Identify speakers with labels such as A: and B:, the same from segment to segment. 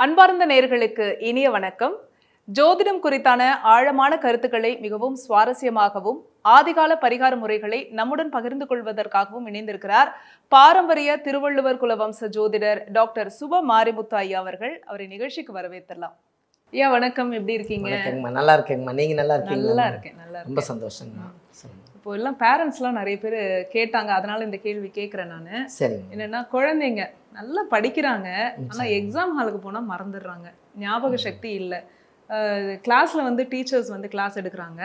A: அன்பார்ந்த நேயர்களுக்கு இனிய வணக்கம். ஜோதிடம் குறித்தான ஆழமான கருத்துக்களை மிகவும் சுவாரஸ்யமாகவும் ஆதிகால பரிகார முறைகளை நம்முடன் பகிர்ந்து கொள்வதற்காகவும் இணைந்திருக்கிறார் பாரம்பரிய திருவள்ளுவர் குலவம்ச ஜோதிடர் டாக்டர் சுப மாரிமுத்து ஐயா அவர்கள். அவரை நிகழ்ச்சிக்கு வரவேற்றலாம். ஐயா வணக்கம், எப்படி இருக்கீங்க?
B: நல்லா இருக்கேங்கம்மா. நீங்க நல்லா இருக்கீங்க?
A: நல்லா இருக்கேன்.
B: ரொம்ப சந்தோஷங்கம்மா.
A: இப்போ எல்லாம் பேரண்ட்ஸ்லாம் நிறைய பேர் கேட்டாங்க, அதனால இந்த கேள்வி கேட்குறேன் நான்.
B: சரி.
A: என்னன்னா, குழந்தைங்க நல்லா படிக்கிறாங்க, ஆனால் எக்ஸாம் ஹாலுக்கு போனால் மறந்துடுறாங்க, ஞாபக சக்தி இல்லை. கிளாஸில் வந்து டீச்சர்ஸ் வந்து கிளாஸ் எடுக்கிறாங்க,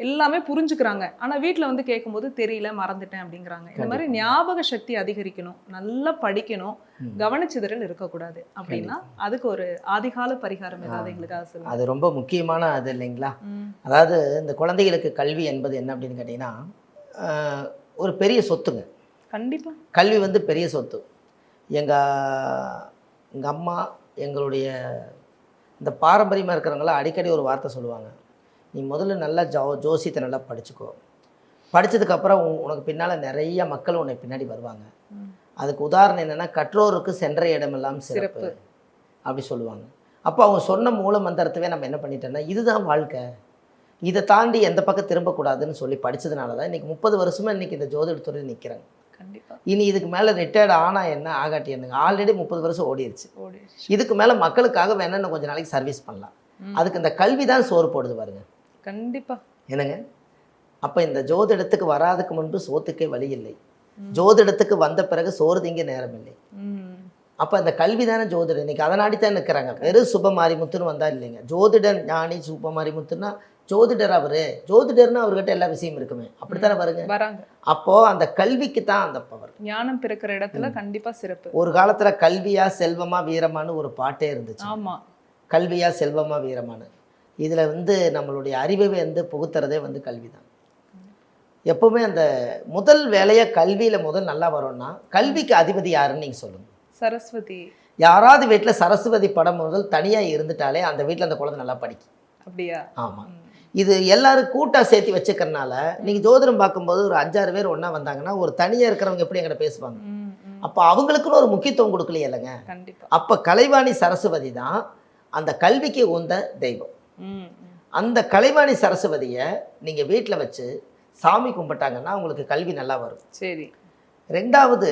A: எல்லாமே புரிஞ்சுக்கிறாங்க, ஆனால் வீட்டில் வந்து கேட்கும்போது தெரியல, மறந்துட்டேன் அப்படிங்கிறாங்க. இந்த மாதிரி ஞாபக சக்தி அதிகரிக்கணும், நல்லா படிக்கணும், கவனச்சிதறல் இருக்கக்கூடாது அப்படின்னா அதுக்கு ஒரு ஆதிகால பரிகாரம் ஏதாவது எங்களுக்காக சொல்லுங்க.
B: அது ரொம்ப முக்கியமான அது இல்லைங்களா? அதாவது இந்த குழந்தைகளுக்கு கல்வி என்பது என்ன அப்படின்னு கேட்டிங்கன்னா, ஒரு பெரிய சொத்துங்க. கண்டிப்பாக கல்வி வந்து பெரிய சொத்து. எங்கள் அம்மா எங்களுடைய இந்த பாரம்பரியமாக இருக்கிறவங்களாம் அடிக்கடி ஒரு வார்த்தை சொல்லுவாங்க, நீ முதல்ல நல்லா ஜோசியத்தை நல்லா படிச்சுக்கோ, படித்ததுக்கப்புறம் உனக்கு பின்னால் நிறைய மக்கள் உன்னை பின்னாடி வருவாங்க. அதுக்கு உதாரணம் என்னென்னா, கற்றோருக்கு சென்ற இடமெல்லாம் சிறப்பு அப்படி சொல்லுவாங்க. அப்போ அவங்க சொன்ன மூல மந்திரத்தவே நம்ம என்ன பண்ணிட்டோம்னா, இதுதான் வாழ்க்கை, இதை தாண்டி எந்த பக்கம் திரும்பக்கூடாதுன்னு சொல்லி படித்ததுனால தான் இன்றைக்கி 30 வருஷமாக இன்றைக்கி இந்த ஜோதிடத்துறை நிற்கிறாங்க. கண்டிப்பாக இனி இதுக்கு மேலே ரிட்டையர்ட் ஆனால் என்ன, ஆகாட்டி என்னங்க, ஆல்ரெடி 30 வருஷம் ஓடிடுச்சு. இதுக்கு மேலே மக்களுக்காக வேணா கொஞ்சம் நாளைக்கு சர்வீஸ் பண்ணலாம். அதுக்கு இந்த கல்வி தான் சோறு போடுது பாருங்க. கண்டிப்பாக என்னங்க. அப்போ இந்த ஜோதிடத்துக்கு வராதுக்கு முன்பு சோத்துக்கே வழி இல்லை, ஜோதிடத்துக்கு வந்த பிறகு சோறு திங்க நேரம் இல்லை. அப்போ இந்த கல்வி தானே ஜோதிடம். இன்னைக்கு அதை நாடித்தான் நிற்கிறாங்க. வெறும் சுப மாரிமுத்துன்னு வந்தால் இல்லைங்க. ஜோதிடன் ஞானி சுப மாரிமுத்துன்னா ஜோதிடர் அவரு, ஜோதிடர்னா அவர்கிட்ட எல்லா விஷயம் இருக்குமே, அப்படித்தானே வராங்க. அப்போ அந்த கல்விக்கு தான் அந்த பவர். ஞானம் பிறக்கிற இடத்துல கண்டிப்பா சிறப்பு. ஒரு காலத்துல கல்வியா செல்வமா வீரமானு ஒரு பாட்டே இருந்துச்சு. ஆமா, கல்வியா செல்வமா வீரமானு. இதுல வந்து நம்மளுடைய அறிவை வந்து புகுத்துறதே வந்து கல்வி தான். எப்பவுமே அந்த முதல் வேலையை கல்வியில முதல் நல்லா வரும்னா, கல்விக்கு அதிபதி யாருன்னு நீங்க சொல்லுங்க. சரஸ்வதி. யாராவது வீட்டில் சரஸ்வதி படம் முதல் தனியா இருந்துட்டாலே அந்த வீட்டில் அந்த குழந்தை நல்லா படிக்கும். அப்படியா? ஆமா. இது எல்லாரும் கூட்டாக சேர்த்து வச்சுக்கிறனால நீங்கள் ஜோதிடம் பார்க்கும்போது ஒரு 5-6 பேர் ஒன்றா வந்தாங்கன்னா, ஒரு தனியாக இருக்கிறவங்க எப்படி எங்கிட்ட பேசுவாங்க? அப்போ அவங்களுக்குன்னு ஒரு முக்கியத்துவம் கொடுக்கலையே இல்லைங்க. அப்போ கலைவாணி சரஸ்வதி தான் அந்த கல்விக்கு உந்த தெய்வம். அந்த கலைவாணி சரஸ்வதியை நீங்கள் வீட்டில் வச்சு சாமி கும்பிட்டாங்கன்னா உங்களுக்கு கல்வி நல்லா வரும். சரி. ரெண்டாவது,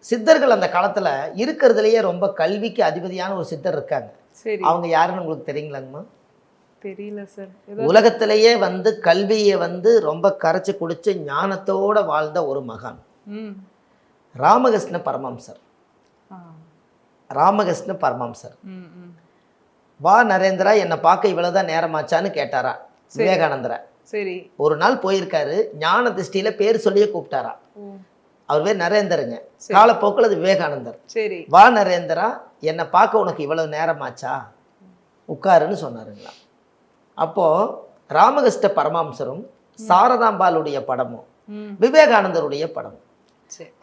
B: சித்தர்கள் அந்த காலத்தில் இருக்கிறதுலையே ரொம்ப கல்விக்கு அதிபதியான ஒரு சித்தர் இருக்காங்க. சரி. அவங்க யாருன்னு உங்களுக்கு தெரியுங்களாங்கம்மா? தெரியல சார். உலகத்திலேயே வந்து கல்வியை வந்து ரொம்ப கரைச்சி குடிச்சு ஞானத்தோட வாழ்ந்த ஒரு மகான் ராமகிருஷ்ண பரமஹம்சர். ராமகிருஷ்ண பரமஹம்சர் வா நரேந்திரா, என்னை பார்க்க இவ்வளவுதான் நேரமாச்சான்னு கேட்டாரா விவேகானந்தரை. சரி. ஒரு நாள் போயிருக்காரு, ஞான திருஷ்டியில பேர் சொல்லியே கூப்பிட்டாரா. அவர் பேர் நரேந்தருங்க. காலப்போக்கில் அது விவேகானந்தர். சரி. வா நரேந்திரா, என்னை பார்க்க உனக்கு இவ்வளவு நேரமாச்சா, உட்காருன்னு சொன்னாருங்களா. அப்போது ராமகிருஷ்ண பரமஹம்சரும் சாரதாம்பாளுடைய படமும் விவேகானந்தருடைய படமும்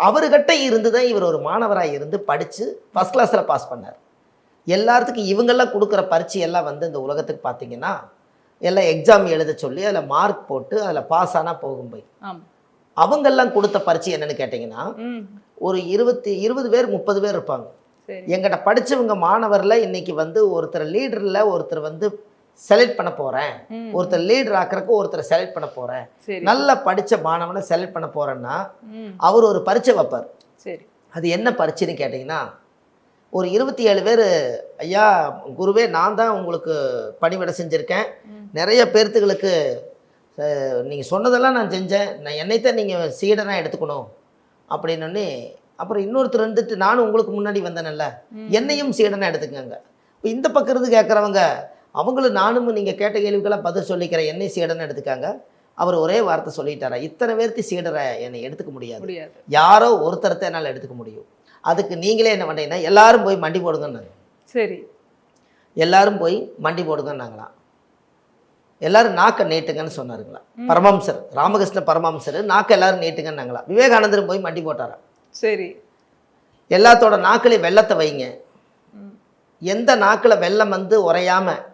B: அவர்கிட்ட இருந்து தான் இவர் ஒரு மாணவராக இருந்து படித்து ஃபஸ்ட் கிளாஸில் பாஸ் பண்ணார். எல்லாத்துக்கும் இவங்கெல்லாம் கொடுக்குற பரீட்சையெல்லாம் வந்து இந்த உலகத்துக்கு பார்த்தீங்கன்னா எல்லாம் எக்ஸாம் எழுத சொல்லி அதில் மார்க் போட்டு அதில் பாஸ் ஆனால் போகும் போய் அவங்கெல்லாம் கொடுத்த பரீட்சை என்னன்னு கேட்டிங்கன்னா, ஒரு 20 பேர் 30 பேர் இருப்பாங்க. எங்கிட்ட படித்தவங்க மாணவரில் இன்னைக்கு வந்து ஒருத்தர் லீடரில் ஒருத்தர் வந்து செலக்ட் பண்ண போறேன், ஒருத்தர் லீடர் ஆக்குறதுக்கு ஒருத்தர் செலக்ட் பண்ண போறேன், நல்லா படிச்ச மாணவனை செலக்ட் பண்ண போறேன்னா அவர் ஒரு பரீட்சை வைப்பார். சரி. அது என்ன பரீட்சைன்னு கேட்டிங்கன்னா, ஒரு 27 பேர், ஐயா குருவே நான் தான் உங்களுக்கு பணிவிடை செஞ்சுருக்கேன், நிறைய பேர்த்துகளுக்கு நீங்கள் சொன்னதெல்லாம் நான் செஞ்சேன், நான் என்னைத்தான் நீங்கள் சீடனாக எடுத்துக்கணும் அப்படின்னு. அப்புறம் இன்னொருத்தர் இருந்துட்டு, நானும் உங்களுக்கு முன்னாடி வந்தேன்ல, என்னையும் சீடனாக எடுத்துக்கங்க. இப்போ இந்த பக்கம் இருந்து கேட்குறவங்க அவங்களும் நானும் நீங்கள் கேட்ட கேள்விக்கெல்லாம் பதில் சொல்லிக்கிற என்னை சீடனை எடுத்துக்காங்க. அவர் ஒரே வார்த்தை சொல்லிட்டாரா, இத்தனை பேர்த்து சீடரை என்னை எடுத்துக்க முடியாது, யாரோ ஒருத்தரத்தை என்னால் எடுத்துக்க முடியும். அதுக்கு நீங்களே என்ன பண்ணீங்கன்னா, எல்லாரும் போய் மண்டி போடுங்கன்னாங்க. சரி. எல்லாரும் போய் மண்டி போடுங்கன்னாங்களாம். எல்லாரும் நாக்கை நீட்டுங்கன்னு சொன்னாருங்களா பரமஹம்சர். ராமகிருஷ்ண பரமஹம்சர் நாக்கை எல்லாரும் நீட்டுங்கன்னாங்களா. விவேகானந்தரும் போய் மண்டி போட்டாரா. சரி. எல்லாத்தோட நாக்கிலே வெள்ளத்தை வைங்க, எந்த நாக்கில் வெள்ளம் வந்து உரையாமல்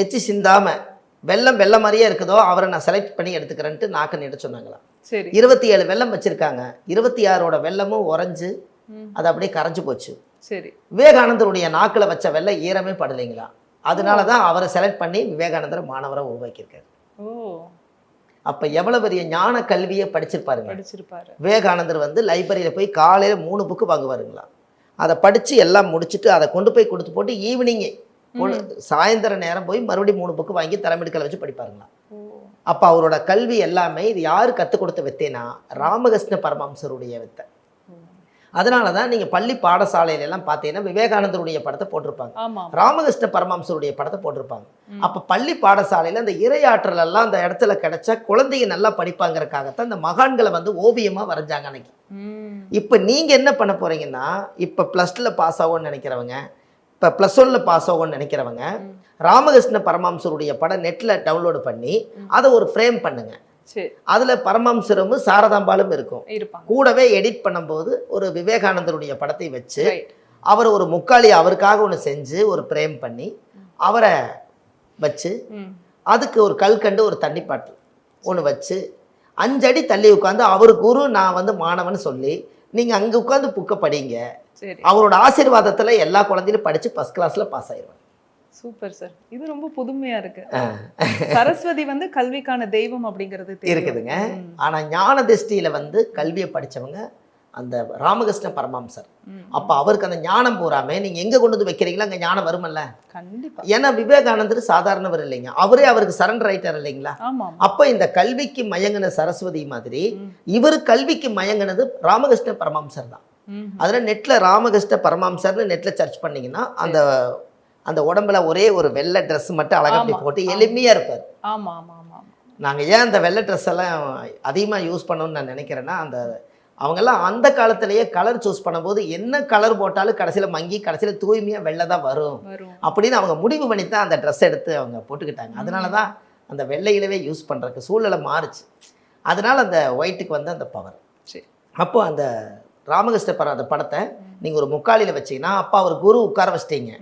B: எச்சி சிந்தாம வெள்ளம் மாதிரியே இருக்குதோ அவரை நான் செலக்ட் பண்ணி எடுத்துக்கிறேன்ட்டு நாக்க நீட்ட சொன்னாங்களாம். சரி. 27 வெள்ளம் வச்சிருக்காங்க, 26ஓட வெள்ளமும் உறைஞ்சு அது அப்படியே கரைஞ்சு போச்சு.
A: சரி.
B: விவேகானந்தருடைய நாக்கில் வச்ச வெள்ளை ஈரமே படலைங்களா. அதனால தான் அவரை செலக்ட் பண்ணி விவேகானந்தர் மாணவரை உருவாக்கியிருக்காரு.
A: ஓ.
B: அப்ப எவ்வளவு பெரிய ஞான கல்வியை படிச்சிருப்பாருங்க.
A: படிச்சிருப்பாரு.
B: விவேகானந்தர் வந்து லைப்ரரியில் போய் காலையில 3 புக்கு வாங்குவாருங்களா. அதை படிச்சு எல்லாம் முடிச்சுட்டு அதை கொண்டு போய் கொடுத்து போட்டு ஈவினிங் சாயந்தர நேரம் போய் மறுபடியும் 3 புக்கு வாங்கி தலைமெடுக்கல வச்சு படிப்பாருங்களா. அப்ப அவரோட கல்வி எல்லாமே இது யாரு கற்றுக் கொடுத்த வித்தைனா ராமகிருஷ்ண பரமஹம்சருடைய வித்தை. அதனால தான் நீங்கள் பள்ளி பாடசாலையில எல்லாம் பார்த்தீங்கன்னா விவேகானந்தருடைய படத்தை போட்டிருப்பாங்க, ராமகிருஷ்ண பரமஹம்சருடைய படத்தை போட்டிருப்பாங்க. அப்போ பள்ளி பாடசாலையில் அந்த இறையாற்றல் எல்லாம் அந்த இடத்துல கிடைச்சா குழந்தைங்க நல்லா படிப்பாங்கிறதுக்காகத்தான் இந்த மகான்களை வந்து ஓவியமாக வரைஞ்சாங்க அன்னைக்கு. இப்போ நீங்கள் என்ன பண்ண போறீங்கன்னா, இப்போ +2ல் பாஸ் ஆகும்னு நினைக்கிறவங்க, இப்போ +1ல் பாஸ் ஆகும்னு நினைக்கிறவங்க ராமகிருஷ்ண பரமஹம்சருடைய படம் நெட்டில் டவுன்லோடு பண்ணி அதை ஒரு ஃப்ரேம் பண்ணுங்க. அதுல பரமஹம்சரும் சாரதாம்பாலும் இருக்கும். கூடவே எடிட் பண்ணும்போது ஒரு விவேகானந்தருடைய படத்தை வச்சு அவர் ஒரு முக்காலி அவருக்காக ஒன்று செஞ்சு ஒரு பிரேம் பண்ணி அவரை வச்சு அதுக்கு ஒரு கல்கண்டு ஒரு தண்ணி பாட்டில் ஒன்று வச்சு 5 அடி தள்ளி உட்காந்து அவர் குரு நான் வந்து மாணவன் சொல்லி நீங்க அங்க உட்காந்து புக்கை படிங்க. அவரோட ஆசீர்வாதத்துல எல்லா குழந்தையும் படிச்சு ஃபர்ஸ்ட் கிளாஸ்ல பாஸ் ஆயிடுவாங்க.
A: Super sir. இது ரொம்ப புதுமையா இருக்கு. சரஸ்வதி வந்து கல்விக்கான தெய்வம் அப்படிங்கிறது
B: இருக்குதுங்க. ஆனா ஞான திருஷ்டியில வந்து கல்வியை படிச்சவங்க அந்த ராமகிருஷ்ண பரமஹம்சர். அப்ப அவருக்கு அந்த ஞானம் பூராமே நீங்க எங்க கொண்டு வந்து வைக்கிறீங்களா அங்க ஞானம் வருமல்ல.
A: கண்டிப்பா.
B: ஏன்னா விவேகானந்தர் சாதாரணவர் இல்லைங்க, அவரே அவருக்கு சரண்டர் ஆயிட்டார் இல்லைங்களா. அப்ப இந்த கல்விக்கு மயங்கின சரஸ்வதி மாதிரி இவரு கல்விக்கு மயங்கினது ராமகிருஷ்ண பரமஹம்சர் தான். அதுல நெட்ல ராமகிருஷ்ண பரமஹம்சர்னு நெட்ல சர்ச் பண்ணீங்கன்னா அந்த அந்த உடம்புல ஒரே ஒரு வெள்ளை ட்ரெஸ் மட்டும் அழகாக போட்டு எளிமையா இருப்பார். நாங்கள் ஏன் அந்த வெள்ளை ட்ரெஸ் எல்லாம் அதிகமாக யூஸ் பண்ணணும்னு நான் நினைக்கிறேன்னா, அந்த அவங்கெல்லாம் அந்த காலத்திலேயே கலர் சூஸ் பண்ணும்போது என்ன கலர் போட்டாலும் கடைசியில் மங்கி கடைசியில் தூய்மையாக வெள்ளை தான் வரும் அப்படின்னு அவங்க முடிவு பண்ணி தான் அந்த ட்ரெஸ் எடுத்து அவங்க போட்டுக்கிட்டாங்க. அதனால தான் அந்த வெள்ளையிலவே யூஸ் பண்ணுறதுக்கு சூழ்நிலை மாறுச்சு. அதனால் அந்த ஒயிட்டுக்கு வந்து அந்த பவர். அப்போ அந்த ராமகிருஷ்ண அந்த படத்தை நீங்கள் ஒரு முக்காலியில் வச்சிங்கன்னா அப்போ அவர் குரு உட்கார வச்சிட்டீங்க.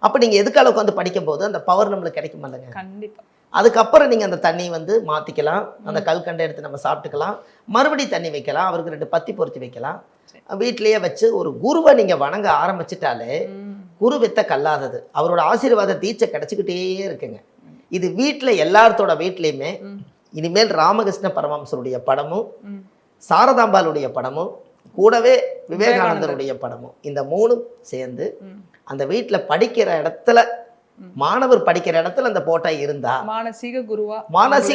B: அப்போ நீங்கள் எதுக்கால உட்காந்து படிக்கும்போது அந்த பவர் நம்மளுக்கு கிடைக்கும் இல்லைங்க.
A: கண்டிப்பாக.
B: அதுக்கப்புறம் நீங்கள் அந்த தண்ணி வந்து மாற்றிக்கலாம், அந்த கல்கண்டை எடுத்து நம்ம சாப்பிட்டுக்கலாம், மறுபடியும் தண்ணி வைக்கலாம், அவருக்கு 2 பத்தி பொருத்தி வைக்கலாம். வீட்டிலேயே வச்சு ஒரு குருவை நீங்கள் வணங்க ஆரம்பிச்சிட்டாலே குரு வித்த கல்லாதது, அவரோட ஆசீர்வாத தீட்சை கிடச்சிக்கிட்டே இருக்குங்க. இது வீட்டில் எல்லாத்தோட வீட்லேயுமே இனிமேல் ராமகிருஷ்ண பரமஹம்சருடைய படமும் சாரதாம்பாளுடைய படமும் கூடவே விவேகானந்தருடைய படமும் இந்த 3ம் சேர்ந்து அந்த வீட்டில் படிக்கிற இடத்துல மாணவர் படிக்கிற இடத்துல அந்த போட்டோ இருந்தா
A: மானசீக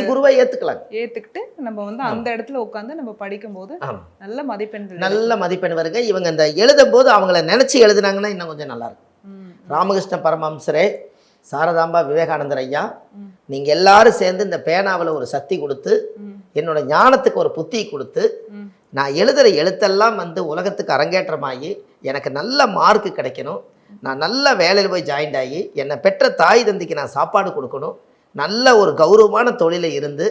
B: குருவா ஏத்துக்கிட்டு
A: நம்ம வந்து அந்த இடத்துல உட்காந்து நம்ம படிக்கும் போது நல்ல
B: மதிப்பெண் வருங்க. இவங்க இந்த எழுதும் போது அவங்கள நினைச்சு எழுதுனாங்கன்னா இன்னும் கொஞ்சம் நல்லா இருக்கும். ராமகிருஷ்ண பரமஹம்சரே, சாரதாம்பா, விவேகானந்தர் ஐயா, நீங்க எல்லாரும் சேர்ந்து இந்த பேனாவில் ஒரு சக்தி கொடுத்து என்னோட ஞானத்துக்கு ஒரு புத்தி கொடுத்து நான் எழுதுகிற எழுத்தெல்லாம் வந்து உலகத்துக்கு அரங்கேற்றமாகி எனக்கு நல்ல மார்க்கு கிடைக்கணும், நான் நல்ல வேலையில் போய் ஜாயின்ட் ஆகி என்னை பெற்ற தாய் தந்தைக்கு நான் சாப்பாடு கொடுக்கணும், நல்ல ஒரு கௌரவமான தொழிலை இருந்து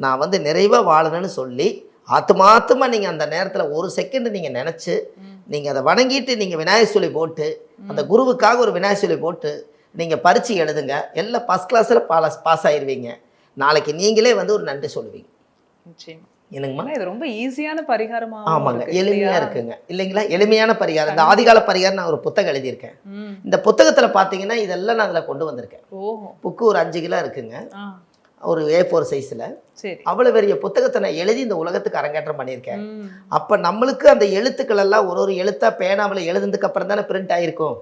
B: நான் வந்து நிறைவாக வாழணும்னு சொல்லி ஆத்மாத்தமாக நீங்கள் அந்த நேரத்தில் ஒரு செகண்ட் நீங்கள் நினச்சி நீங்கள் அதை வணங்கிட்டு நீங்கள் விநாயகர் சொல்லி போட்டு அந்த குருவுக்காக ஒரு விநாயகர் சொல்லி போட்டு நீங்கள் பரீட்சை எழுதுங்க, எல்லாம் ஃபஸ்ட் கிளாஸில் பாஸ் ஆயிடுவீங்க. நாளைக்கு நீங்களே வந்து ஒரு நன்றி சொல்லுவீங்க.
A: நிச்சயமா.
B: என்னங்கம்மா,
A: இது ரொம்ப ஈஸியான பரிகாரமா?
B: ஆமாங்க, எளிமையா இருக்குங்க இல்லைங்களா. எளிமையான பரிகாரம். இந்த ஆதிகால பரிகாரம் நான் ஒரு புத்தகம் எழுதியிருக்கேன். இந்த புத்தகத்துல பாத்தீங்கன்னா இதெல்லாம் நான் அதுல கொண்டு வந்திருக்கேன். புக்கு ஒரு 5 கிலோ இருக்குங்க, ஒரு A4 சைஸ்ல. அவ்வளவு பெரிய புத்தகத்தை நான் எழுதி இந்த உலகத்துக்கு அரங்கேற்றம் பண்ணியிருக்கேன். அப்ப நம்மளுக்கு அந்த எழுத்துக்கள் எல்லாம் ஒரு எழுத்தா பேனாவில் எழுதுனதுக்கு அப்புறம் தானே பிரிண்ட் ஆயிருக்கும்.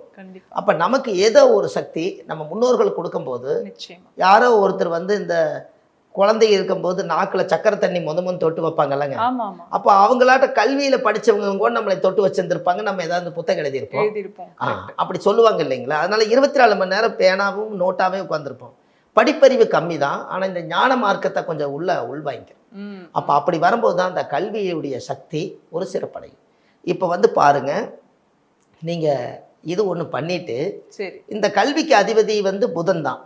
B: அப்ப நமக்கு ஏதோ ஒரு சக்தி நம்ம முன்னோர்கள் கொடுக்கும் போது, யாரோ ஒருத்தர் வந்து இந்த குழந்தை இருக்கும்போது நாக்குல சக்கரை தண்ணி மொத தொட்டு வைப்பாங்கல்லங்க, அப்போ அவங்களாட்ட கல்வியில படிச்சவங்க கூட நம்மளை தொட்டு வச்சிருந்திருப்பாங்க, நம்ம ஏதாவது புத்தகம் எழுதியிருப்போம். அப்படி சொல்லுவாங்க இல்லைங்களா. அதனால 24 மணி நேரம் பேனாவும் நோட்டாவே உட்காந்துருப்போம். படிப்பறிவு கம்மி தான், ஆனா இந்த ஞான மார்க்கத்தை கொஞ்சம் உள்வாங்கிக்க. அப்ப அப்படி வரும்போது தான் அந்த கல்வியுடைய சக்தி ஒரு சிறப்படையும். இப்போ வந்து பாருங்க, நீங்க இது ஒன்று பண்ணிட்டு இந்த கல்விக்கு அதிபதி வந்து புதன் தான்.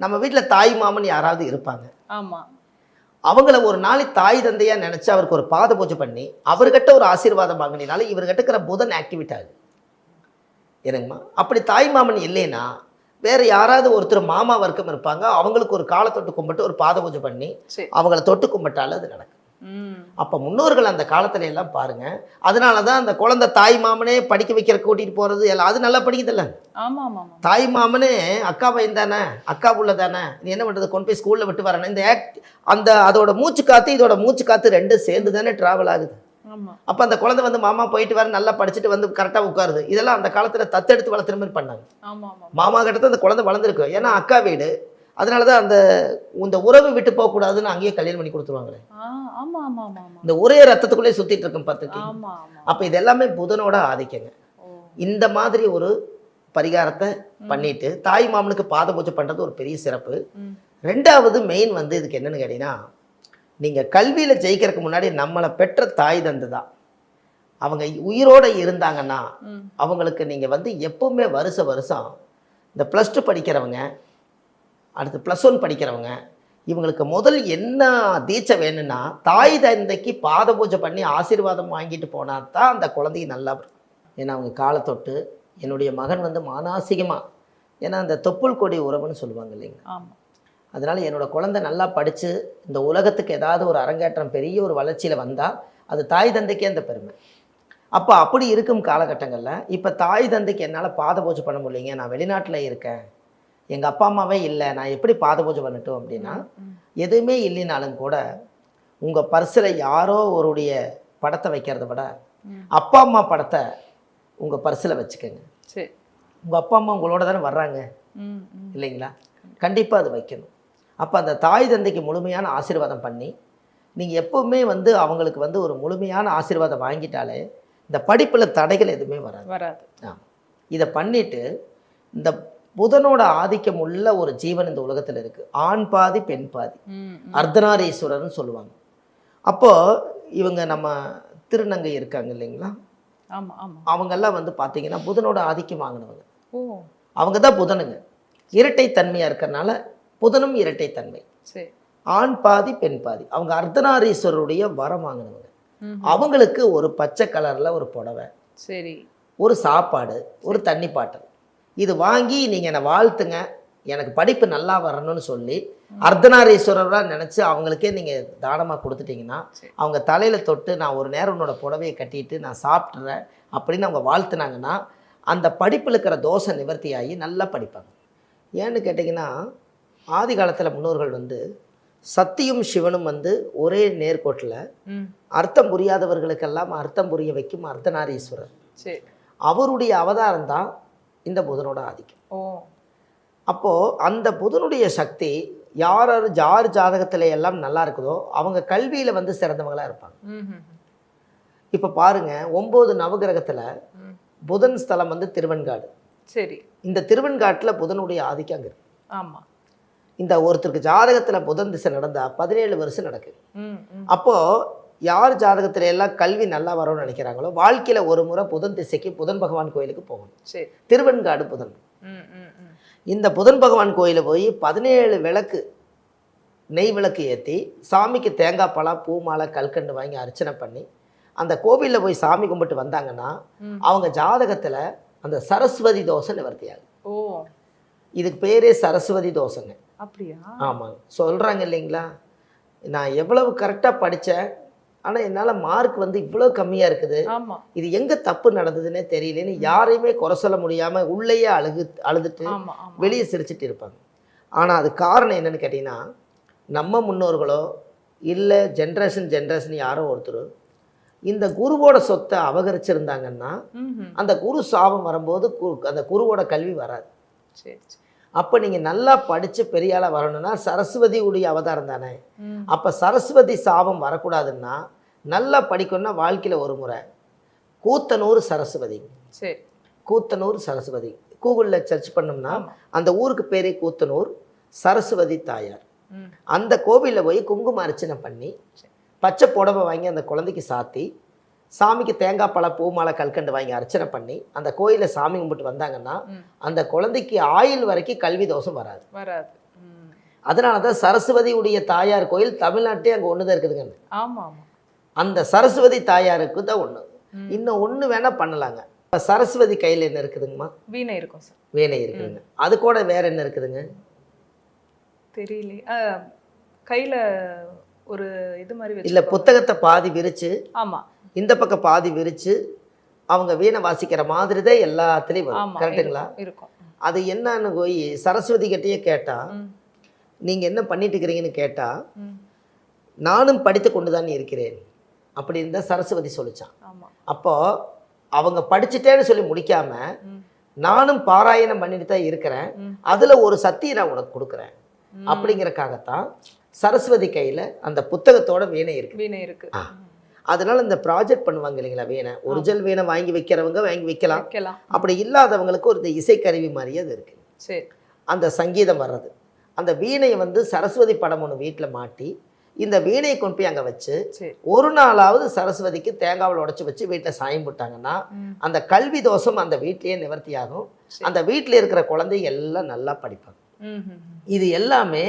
B: நம்ம வீட்டில் தாய் மாமன் யாராவது இருப்பாங்க, அவங்கள ஒரு நாளைக்கு தாய் தந்தையா நினைச்சு அவருக்கு ஒரு பாத பூஜை பண்ணி அவர்கிட்ட ஒரு ஆசீர்வாதம் வாங்கினால இவர்கிட்ட இருக்கிற புதன் ஆக்டிவேட் ஆகுது. என்னங்கம்மா, அப்படி தாய் மாமன் இல்லைன்னா வேற யாராவது ஒருத்தர் மாமா வர்க்கம் இருப்பாங்க, அவங்களுக்கு ஒரு காலை தொட்டு கும்பிட்டு ஒரு பாத பூஜை பண்ணி அவங்கள தொட்டு கும்பிட்டாலும் அது நடக்கும். அப்போ முன்னோர்கள் அந்த காலத்துல எல்லாம் பாருங்க. அதனால தான் அந்த குழந்தை தாய் மாமனே படிக்க வைக்கிற கூட்டிட்டு போறது எல்லாம் அது நல்லா படிக்குதுல்ல.
A: ஆமா ஆமா ஆமா.
B: தாய் மாமனே அக்கா பையன் தானே, அக்கா புள்ள தானே, நீ என்ன பண்றது, கொண்டு போய் ஸ்கூல்ல விட்டு வரணும். இந்த அந்த அதோட மூச்சு காத்து இதோட மூச்சு காத்து ரெண்டும் சேர்ந்து தானே டிராவல் ஆகுது.
A: ஆமா.
B: அப்போ அந்த குழந்தை வந்து மாமா போயிட்டு வர நல்லா படிச்சுட்டு வந்து கரெக்டாக உட்காருது. இதெல்லாம் அந்த காலத்துல தத்தெடுத்து வளர்த்துற மாதிரி பண்ணாங்க.
A: ஆமா ஆமா.
B: மாமா கிட்ட அந்த குழந்தை வளர்ந்துருக்கு. ஏன்னா அக்கா வீடு, அதனால தான் இந்த உறவு விட்டு போகக்கூடாதுன்னு அங்கேயே கல்யாணம் பண்ணி கொடுத்துருவாங்களே.
A: ஆமா ஆமா ஆமா ஆமா.
B: இந்த ஒரே ரத்தத்துக்குள்ளே சுத்திட்டு இருக்கும் பார்த்துக்கி.
A: ஆமா ஆமா.
B: அப்போ இது எல்லாமே புதனோட ஆதிக்கங்க. இந்த மாதிரி ஒரு பரிகாரத்தை பண்ணிட்டு தாய் மாமனுக்கு பாத பூஜை பண்றது ஒரு பெரிய சிறப்பு. ரெண்டாவது மெயின் வந்து இதுக்கு என்னன்னு கேட்டீங்கன்னா, நீங்க கல்வியில ஜெயிக்கிறதுக்கு முன்னாடி நம்மளை பெற்ற தாய் தந்து தான். அவங்க உயிரோட இருந்தாங்கன்னா அவங்களுக்கு நீங்க வந்து எப்பவுமே வருஷம் இந்த +2 படிக்கிறவங்க, அடுத்து +1 படிக்கிறவங்க, இவங்களுக்கு முதல் என்ன தீட்சை வேணும்னா தாய் தந்தைக்கு பாத பூஜை பண்ணி ஆசீர்வாதம் வாங்கிட்டு போனா தான் அந்த குழந்தைக்கு நல்லா இருக்கும். ஏன்னா அவங்க காலத்தொட்டு என்னுடைய மகன் வந்து மானாசிகமாக, ஏன்னா அந்த தொப்புள் கொடி உறவுன்னு சொல்லுவாங்க இல்லைங்க.
A: ஆமாம்.
B: அதனால் என்னோட குழந்தை நல்லா படித்து இந்த உலகத்துக்கு ஏதாவது ஒரு அரங்கேற்றம் பெரிய ஒரு வளர்ச்சியில் வந்தால் அது தாய் தந்தைக்கே அந்த பெருமை. அப்போ அப்படி இருக்கும் காலகட்டங்களில் இப்போ தாய் தந்தைக்கு என்னால் பாத பூஜை பண்ண முடியலைங்க, நான் வெளிநாட்டில் இருக்கேன், எங்கள் அப்பா அம்மாவே இல்லை, நான் எப்படி பாத பூஜை பண்ணட்டும் அப்படின்னா, எதுவுமே இல்லைனாலும் கூட உங்கள் பர்ஸில் யாரோ ஒருடைய படத்தை வைக்கிறத விட அப்பா அம்மா படத்தை உங்கள் பர்ஸில் வச்சுக்கோங்க.
A: சரி.
B: உங்கள் அப்பா அம்மா உங்களோட தானே வர்றாங்க இல்லைங்களா, கண்டிப்பாக அது வைக்கணும். அப்போ அந்த தாய் தந்தைக்கு முழுமையான ஆசீர்வாதம் பண்ணி நீங்கள் எப்போவுமே வந்து அவங்களுக்கு வந்து ஒரு முழுமையான ஆசீர்வாதம் வாங்கிட்டாலே இந்த படிப்பில் தடைகள் எதுவுமே வராது. இதை பண்ணிவிட்டு இந்த புதனோட ஆதிக்கம் உள்ள ஒரு ஜீவன் இந்த உலகத்தில் இருக்குது. ஆண் பாதி பெண் பாதி, அர்த்தநாரீஸ்வரர்னு சொல்லுவாங்க. அப்போது இவங்க நம்ம திருநங்கை இருக்காங்க இல்லைங்களா, அவங்கெல்லாம் வந்து பார்த்தீங்கன்னா புதனோட ஆதிக்கம் வாங்கினவங்க. அவங்க தான் புதனுங்க. இரட்டைத்தன்மையாக இருக்கிறனால புதனும் இரட்டைத்தன்மை. ஆண் பாதி பெண் பாதி. அவங்க அர்த்தநாரீஸ்வரருடைய வரம் வாங்கினவங்க. அவங்களுக்கு ஒரு பச்சை கலரில் ஒரு புடவை, சரி, ஒரு சாப்பாடு, ஒரு தண்ணி பாட்டில், இது வாங்கி நீங்கள் என்னை வாழ்த்துங்க, எனக்கு படிப்பு நல்லா வரணும்னு சொல்லி அர்த்தநாரீஸ்வரராக நினச்சி அவங்களுக்கே நீங்கள் தானமாக கொடுத்துட்டிங்கன்னா அவங்க தலையில் தொட்டு நான் ஒரு நேரம் உன்னோட புடவையை கட்டிட்டு நான் சாப்பிட்றேன் அப்படின்னு அவங்க வாழ்த்துனாங்கன்னா அந்த படிப்பில் இருக்கிற தோஷ நிவர்த்தி ஆகி நல்லா படிப்பாங்க. ஏன்னு கேட்டிங்கன்னா, ஆதி காலத்தில் முன்னோர்கள் வந்து சத்தியும் சிவனும் வந்து ஒரே நேர்கோட்டில் அர்த்தம் புரியாதவர்களுக்கெல்லாம் அர்த்தம் புரிய வைக்கும் அர்த்தநாரீஸ்வரர். அவருடைய அவதாரம் தான் இந்த புதனோட ஆதிக்கம். அப்போது அந்த புதனுடைய சக்தி யார் ஜாதகத்தில் எல்லாம் நல்லா இருக்குதோ அவங்க கல்வியில் வந்து சிறந்தவங்களாக இருப்பாங்க. இப்போ பாருங்க, 9 நவகிரகத்தில் புதன் ஸ்தலம் வந்து திருவெண்காடு. சரி. இந்த திருவெண்காட்டில் புதனுடைய ஆதிக்கம் அங்கே இருக்கு. ஆமாம். இந்த ஒருத்தருக்கு ஜாதகத்தில் புதன் திசை நடந்தால் 17 வருஷம் நடக்குது. அப்போது யார் ஜாதகத்துல எல்லாம் கல்வி நல்லா வரும்னு நினைக்கிறாங்களோ வாழ்க்கையில் ஒரு முறை புதன் திசைக்கு புதன் பகவான் கோயிலுக்கு போகணும். சரி. திருவெண்காடு புதன். இந்த புதன் பகவான் கோயிலை போய் 17 விளக்கு நெய் விளக்கு ஏற்றி சாமிக்கு தேங்காய் பழம் பூ மாலை கல்கண்டு வாங்கி அர்ச்சனை பண்ணி அந்த கோவிலில் போய் சாமி கும்பிட்டு வந்தாங்கன்னா அவங்க ஜாதகத்தில் அந்த சரஸ்வதி தோஷம் நிவர்த்தி ஆகும். இதுக்கு பேரே சரஸ்வதி தோஷங்க. அப்படியா? ஆமாங்க. சொல்கிறாங்க இல்லைங்களா, நான் எவ்வளவு கரெக்டாக படித்தேன் ஆனால் என்னால் மார்க் வந்து இவ்வளோ கம்மியாக இருக்குது, இது எங்கே தப்பு நடந்ததுன்னே தெரியலன்னு யாரையுமே குறை சொல்ல முடியாமல் உள்ளேயே அழுதுட்டு வெளியே சிரிச்சிட்டு இருப்பாங்க. ஆனால் அது காரணம் என்னன்னு கேட்டிங்கன்னா, நம்ம முன்னோர்களோ இல்லை ஜென்ரேஷன் யாரோ ஒருத்தர் இந்த குருவோட சொத்தை அபகரிச்சிருந்தாங்கன்னா அந்த குரு சாபம் வரும்போது அந்த குருவோட கல்வி வராது. அப்போ நீங்கள் நல்லா படித்து பெரிய ஆளாக வரணும்னா சரஸ்வதி உடைய அவதாரம் தானே. அப்போ சரஸ்வதி சாபம் வரக்கூடாதுன்னா நல்லா படிக்கணும்னா வாழ்க்கையில் ஒரு முறை கூத்தனூர் சரஸ்வதி. சரி. கூத்தனூர் சரஸ்வதி கூகுளில் சர்ச் பண்ணோம்னா அந்த ஊருக்கு பேரே கூத்தனூர், சரஸ்வதி தாயார். அந்த கோவிலில் போய் குங்கும அர்ச்சனை பண்ணி பச்சை புடவை வாங்கி அந்த குழந்தைக்கு சாத்தி சாமிக்கு தேங்காய் பழ பூ மாலை கல்கண்டு வாங்கி அர்ச்சனை பண்ணி அந்த கோயிலில் சாமி கும்பிட்டு வந்தாங்கன்னா அந்த குழந்தைக்கு ஆயுள் வரைக்கும் கல்வி தோஷம் வராது. அதனால தான் சரஸ்வதி உடைய தாயார் கோயில் தமிழ்நாட்டே அங்கே ஒன்று தான் இருக்குதுங்க. ஆமாம். அந்த சரஸ்வதி தாயாருக்கு தான் ஒன்று. இன்னும் ஒன்று வேணால் பண்ணலாங்க. இப்போ சரஸ்வதி கையில் என்ன இருக்குதுங்கம்மா? வீணை இருக்கும் சார். வீணை இருக்குதுங்க. அது கூட வேற என்ன இருக்குதுங்க?
A: தெரியல. கையில் ஒரு இது மாதிரி
B: இல்லை
A: வச்சுக்கோங்க.
B: புத்தகத்தை பாதி விரிச்சு
A: ஆமா
B: இந்த பக்கம் பாதி விரிச்சு அவங்க வீணை வாசிக்கிற மாதிரி தான் எல்லாத்துலேயும் வரும்.
A: ஆமா
B: கரெக்டுங்களா?
A: இருக்கும்.
B: அது என்னன்னு போய் சரஸ்வதி கிட்டேயே கேட்டால்
A: ம்.
B: நீங்கள் என்ன பண்ணிட்டு இருக்கிறீங்கன்னு கேட்டால்
A: ம்.
B: நானும் படித்து கொண்டு தான் இருக்கிறேன் அப்படின்னு தான் சரஸ்வதி சொல்லிச்சான்.
A: ஆமா.
B: அப்போது அவங்க படிச்சுட்டேன்னு சொல்லி முடிக்காம
A: ம்.
B: நானும் பாராயணம் பண்ணிட்டு தான் இருக்கிறேன்,
A: ம்.
B: அதில் ஒரு சக்தியை நான் உனக்கு கொடுக்குறேன் அப்படிங்கிறக்காகத்தான் சரஸ்வதி கையில் அந்த புத்தகத்தோட வீணை இருக்கு.
A: வீணை இருக்கு.
B: அதனால இந்த ப்ராஜெக்ட் பண்ணுவாங்க இல்லைங்களா, வீணை ஒரிஜினல் வீணை வாங்கி வைக்கிறவங்க வாங்கி வைக்கலாம்.
A: வைக்கலாம்.
B: அப்படி இல்லாதவங்களுக்கு ஒரு இசைக்கருவி மாதிரியே அது இருக்குது.
A: சரி.
B: அந்த சங்கீதம் வர்றது, அந்த வீணையை வந்து சரஸ்வதி படம் ஒன்று வீட்டில் மாட்டி இந்த வீணையை கொண்டு போய் அங்கே வச்சு
A: சரி.
B: ஒரு நாளாவது சரஸ்வதிக்கு தேங்காவில் உடச்சி வச்சு வீட்டில் சாயம் போட்டாங்கன்னா
A: ம்.
B: அந்த கல்வி தோஷம் அந்த வீட்டிலேயே நிவர்த்தி ஆகும். அந்த வீட்டில் இருக்கிற குழந்தைங்க எல்லாம் நல்லா படிப்பாங்க.
A: ம். ம்.
B: இது எல்லாமே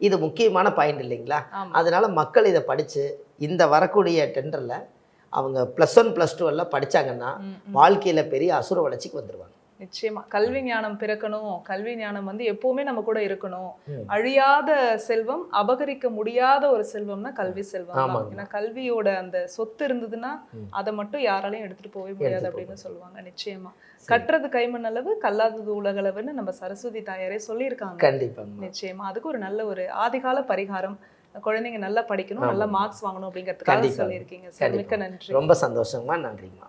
B: இது முக்கியமான பாயிண்ட் இல்லைங்களா?
A: ஆமா.
B: அதனால மக்கள் இதை படித்து இந்த வரக்கூடிய டெண்டரில் அவங்க +1 +2 எல்லாம் படித்தாங்கன்னா
A: ம். ம்.
B: வாழ்க்கையில் பெரிய அசுர வளர்ச்சிக்கு வந்துடுவாங்க.
A: நிச்சயமா கல்வி ஞானம் பிறக்கணும். கல்வி ஞானம் வந்து எப்பவுமே நம்ம கூட இருக்கணும்.
B: ம்.
A: அழியாத செல்வம், அபகரிக்க முடியாத ஒரு செல்வம்னா கல்வி செல்வம் தான்.
B: ஆமாங்க.
A: ஏன்னா கல்வியோட அந்த சொத்து இருந்ததுன்னா
B: ம்.
A: அதை மட்டும் யாராலையும் எடுத்துட்டு போகவே முடியாது
B: எடுத்துட்டு
A: அப்படின்னு
B: போக
A: சொல்லுவாங்க. நிச்சயமா கற்றது கைமண் அளவு, கல்லாதது உலகளவுன்னு நம்ம சரஸ்வதி தாயாரே சொல்லியிருக்காங்க.
B: கண்டிப்பாங்க.
A: நிச்சயமா அதுக்கு ஒரு நல்ல ஒரு ஆதிகால பரிகாரம். குழந்தைங்க நல்லா படிக்கணும், நல்ல மார்க்ஸ் வாங்கணும் அப்படிங்கிறதுக்காக
B: கண்டிப்பா.
A: சொல்லியிருக்கீங்க சார். மிக்க நன்றி.
B: ரொம்ப சந்தோஷமா, நன்றிங்கம்மா.